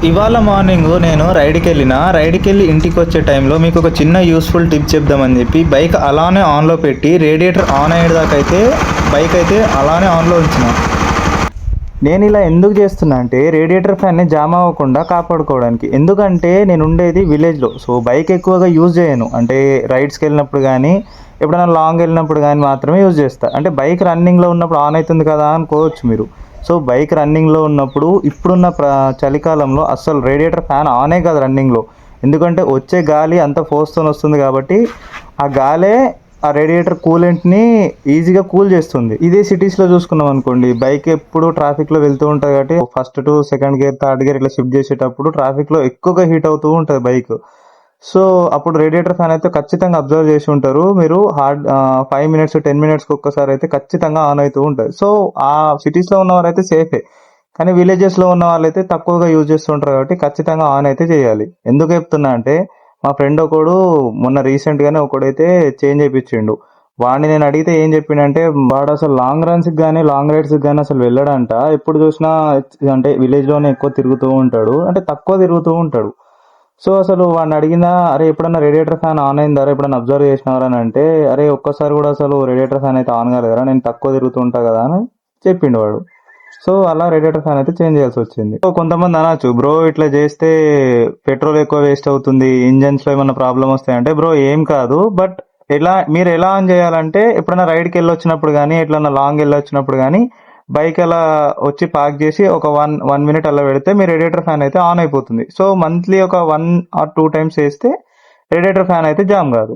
ఇవాళ మార్నింగ్ నేను రైడ్కి వెళ్ళి ఇంటికి వచ్చే టైంలో మీకు ఒక చిన్న యూస్ఫుల్ టిప్ చెప్దామని చెప్పి బైక్ అలానే ఆన్లో పెట్టి రేడియేటర్ ఆన్ అయ్యేదాకా అయితే బైక్ అయితే అలానే ఆన్లో ఉంచిన. నేను ఇలా ఎందుకు చేస్తున్నా అంటే రేడియేటర్ ఫ్యాన్ని జామ్ అవ్వకుండా కాపాడుకోవడానికి. ఎందుకంటే నేను ఉండేది విలేజ్లో, సో బైక్ ఎక్కువగా యూజ్ చేయను. అంటే రైడ్స్కి వెళ్ళినప్పుడు కానీ ఎప్పుడైనా లాంగ్ వెళ్ళినప్పుడు కానీ మాత్రమే యూజ్ చేస్తా. అంటే బైక్ రన్నింగ్లో ఉన్నప్పుడు ఆన్ అవుతుంది కదా అనుకోవచ్చు మీరు. సో బైక్ రన్నింగ్లో ఉన్నప్పుడు ఇప్పుడున్న చలికాలంలో అస్సలు రేడియేటర్ ఫ్యాన్ ఆనే కాదు రన్నింగ్లో. ఎందుకంటే వచ్చే గాలి అంత ఫోర్స్తో వస్తుంది కాబట్టి ఆ గాలే ఆ రేడియేటర్ కూలెంట్ని ఈజీగా కూల్ చేస్తుంది. ఇదే సిటీస్లో చూసుకున్నాం అనుకోండి, బైక్ ఎప్పుడు ట్రాఫిక్లో వెళ్తూ ఉంటుంది కాబట్టి first to second gear third gear ఇట్లా షిఫ్ట్ చేసేటప్పుడు ట్రాఫిక్లో ఎక్కువగా హీట్ అవుతూ ఉంటుంది బైక్. సో అప్పుడు రేడియేటర్ ఫ్యాన్ అయితే ఖచ్చితంగా అబ్జర్వ్ చేసి ఉంటారు మీరు. 5 మినిట్స్ 10 మినిట్స్కి ఒక్కసారి అయితే ఖచ్చితంగా ఆన్ అవుతూ ఉంటుంది. సో ఆ సిటీస్లో ఉన్న వారైతే సేఫే, కానీ విలేజెస్లో ఉన్న వాళ్ళైతే తక్కువగా యూజ్ చేస్తుంటారు కాబట్టి ఖచ్చితంగా ఆన్ అయితే చేయాలి. ఎందుకు చెప్తున్నా అంటే మా ఫ్రెండ్ ఒకడు మొన్న రీసెంట్గానే ఒకడైతే చేంజ్ చేయించిండు. వాడిని నేను అడిగితే ఏం చెప్పిండంటే వాడు అసలు లాంగ్ రన్స్కి కానీ లాంగ్ రైడ్స్కి కానీ అసలు వెళ్ళడంట. ఎప్పుడు చూసినా అంటే విలేజ్లోనే ఎక్కువ తిరుగుతూ ఉంటాడు, అంటే తక్కువ తిరుగుతూ ఉంటాడు. సో అసలు వాడిని అడిగినా, అరే ఎప్పుడన్నా రేడియేటర్ ఫ్యాన్ ఆన్ అయిందా, ఎప్పుడన్నా అబ్జర్వ్ చేసినారా అని అంటే, అరే ఒక్కసారి కూడా అసలు రేడియేటర్ ఫ్యాన్ అయితే ఆన్ కాలేదురా, నేను తక్కువ తిరుగుతుంటా కదా అని చెప్పిండు వాడు. సో అలా రేడియేటర్ ఫ్యాన్ అయితే చేంజ్ చేయాల్సి వచ్చింది. సో కొంతమంది అనొచ్చు, బ్రో ఇట్లా చేస్తే పెట్రోల్ ఎక్కువ వేస్ట్ అవుతుంది, ఇంజన్స్ లో ఏమన్నా ప్రాబ్లం వస్తాయంటే, బ్రో ఏం కాదు. బట్ మీరు ఎలా ఆన్ చేయాలంటే, ఎప్పుడైనా రైడ్కి వెళ్ళొచ్చినప్పుడు కానీ ఎట్లన్నా లాంగ్ వెళ్ళొచ్చినప్పుడు కానీ బైక్ అలా వచ్చి పార్క్ చేసి ఒక 1 మినిట్ అలా పెడితే మీ రేడియేటర్ ఫ్యాన్ అయితే ఆన్ అయిపోతుంది. సో మంత్లీ ఒక 1 or 2 టైమ్స్ వేస్తే రేడియేటర్ ఫ్యాన్ అయితే జామ్ కాదు.